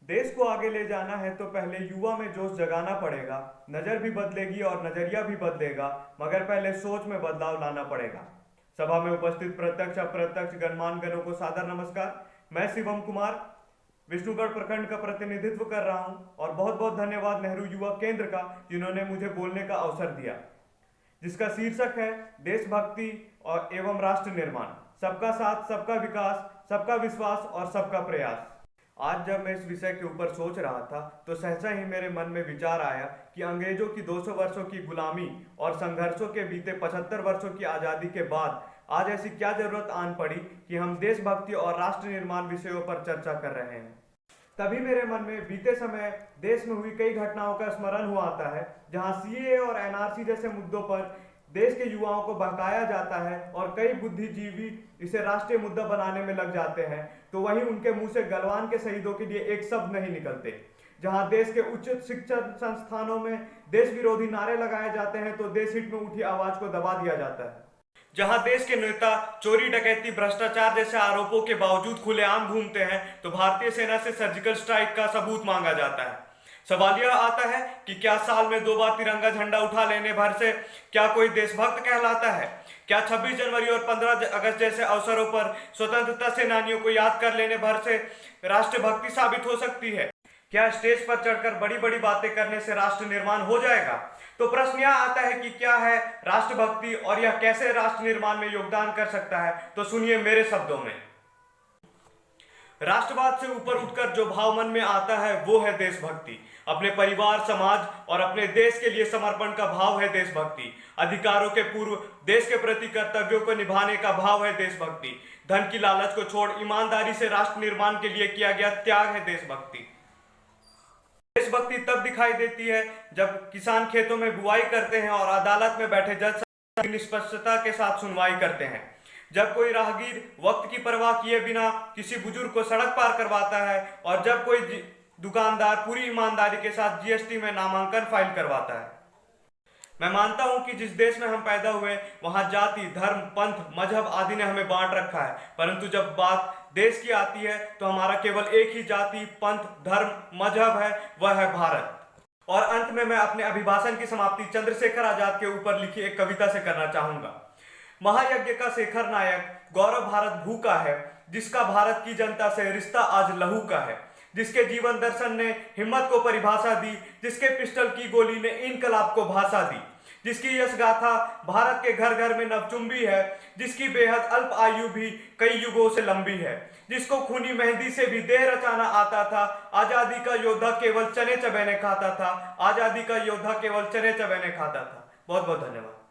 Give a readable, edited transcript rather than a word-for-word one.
देश को आगे ले जाना है तो पहले युवा में जोश जगाना पड़ेगा। नजर भी बदलेगी और नजरिया भी बदलेगा, मगर पहले सोच में बदलाव लाना पड़ेगा। सभा में उपस्थित प्रत्यक्ष अप्रत्यक्ष गणमान्य गणों को सादर नमस्कार। मैं शिवम कुमार विष्णुगढ़ प्रखंड का प्रतिनिधित्व कर रहा हूं और बहुत बहुत धन्यवाद नेहरू युवा केंद्र का, जिन्होंने मुझे बोलने का अवसर दिया, जिसका शीर्षक है देशभक्ति और एवं राष्ट्र निर्माण, सबका साथ, सबका विकास, सबका विश्वास और सबका प्रयास। आज जब मैं इस विषय के ऊपर सोच रहा था तो सहसा ही मेरे मन में विचार आया कि अंग्रेजों की 200 वर्षों की गुलामी और संघर्षों के बीते 75 वर्षों की आज़ादी के बाद आज ऐसी क्या जरूरत आन पड़ी कि हम देशभक्ति और राष्ट्र निर्माण विषयों पर चर्चा कर रहे हैं। तभी मेरे मन में बीते समय देश में हुई कई घटनाओं का स्मरण हुआ आता है, जहां सीएए और एनआरसी जैसे मुद्दों पर देश के युवाओं को बहकाया जाता है और कई बुद्धिजीवी इसे राष्ट्रीय मुद्दा बनाने में लग जाते हैं, तो वहीं उनके मुंह से गलवान के शहीदों के लिए एक शब्द नहीं निकलते। जहां देश के उच्च शिक्षण संस्थानों में देश विरोधी नारे लगाए जाते हैं तो देश हित में उठी आवाज को दबा दिया जाता है। जहां देश के नेता चोरी, डकैती, भ्रष्टाचार जैसे आरोपों के बावजूद खुलेआम घूमते हैं तो भारतीय सेना से सर्जिकल स्ट्राइक का सबूत मांगा जाता है। सवाल यह आता है कि क्या साल में 2 बार तिरंगा झंडा उठा लेने भर से क्या कोई देशभक्त कहलाता है? क्या 26 जनवरी और 15 अगस्त जैसे अवसरों पर स्वतंत्रता सेनानियों को याद कर लेने भर से राष्ट्रभक्ति साबित हो सकती है? क्या स्टेज पर चढ़कर बड़ी बड़ी बातें करने से राष्ट्र निर्माण हो जाएगा? तो प्रश्न यह आता है कि क्या है राष्ट्रभक्ति और यह कैसे राष्ट्र निर्माण में योगदान कर सकता है? तो सुनिए मेरे शब्दों में। राष्ट्रवाद से ऊपर उठकर जो भाव मन में आता है वो है देशभक्ति। अपने परिवार, समाज और अपने देश के लिए समर्पण का भाव है देशभक्ति। अधिकारों के पूर्व देश के प्रति कर्तव्यों को निभाने का भाव है देशभक्ति। धन की लालच को छोड़ ईमानदारी से राष्ट्र निर्माण के लिए किया गया त्याग है देशभक्ति। देशभक्ति तब दिखाई देती है जब किसान खेतों में बुआई करते हैं और अदालत में बैठे जज निष्पक्षता के साथ सुनवाई करते हैं। जब कोई राहगीर वक्त की परवाह किए बिना किसी बुजुर्ग को सड़क पार करवाता है और जब कोई दुकानदार पूरी ईमानदारी के साथ जीएसटी में नामांकन फाइल करवाता है। मैं मानता हूं कि जिस देश में हम पैदा हुए वहां जाति, धर्म, पंथ, मजहब आदि ने हमें बांट रखा है, परंतु जब बात देश की आती है तो हमारा केवल एक ही जाति, पंथ, धर्म, मजहब है, वह है भारत। और अंत में मैं अपने अभिभाषण की समाप्ति चंद्रशेखर आजाद के ऊपर लिखी एक कविता से करना चाहूंगा। महायज्ञ का शेखर नायक गौरव भारत भू का है, जिसका भारत की जनता से रिश्ता आज लहू का है। जिसके जीवन दर्शन ने हिम्मत को परिभाषा दी, जिसके पिस्टल की गोली ने इनकलाब को भाषा दी, जिसकी यश गाथा भारत के घर घर में नवचुंबी है, जिसकी बेहद अल्प आयु भी कई युगों से लंबी है, जिसको खूनी मेहंदी से भी देह रचाना आता था। आजादी का योद्धा केवल चने चबेने खाता था। आजादी का योद्धा केवल चने चबेने खाता था। बहुत बहुत धन्यवाद।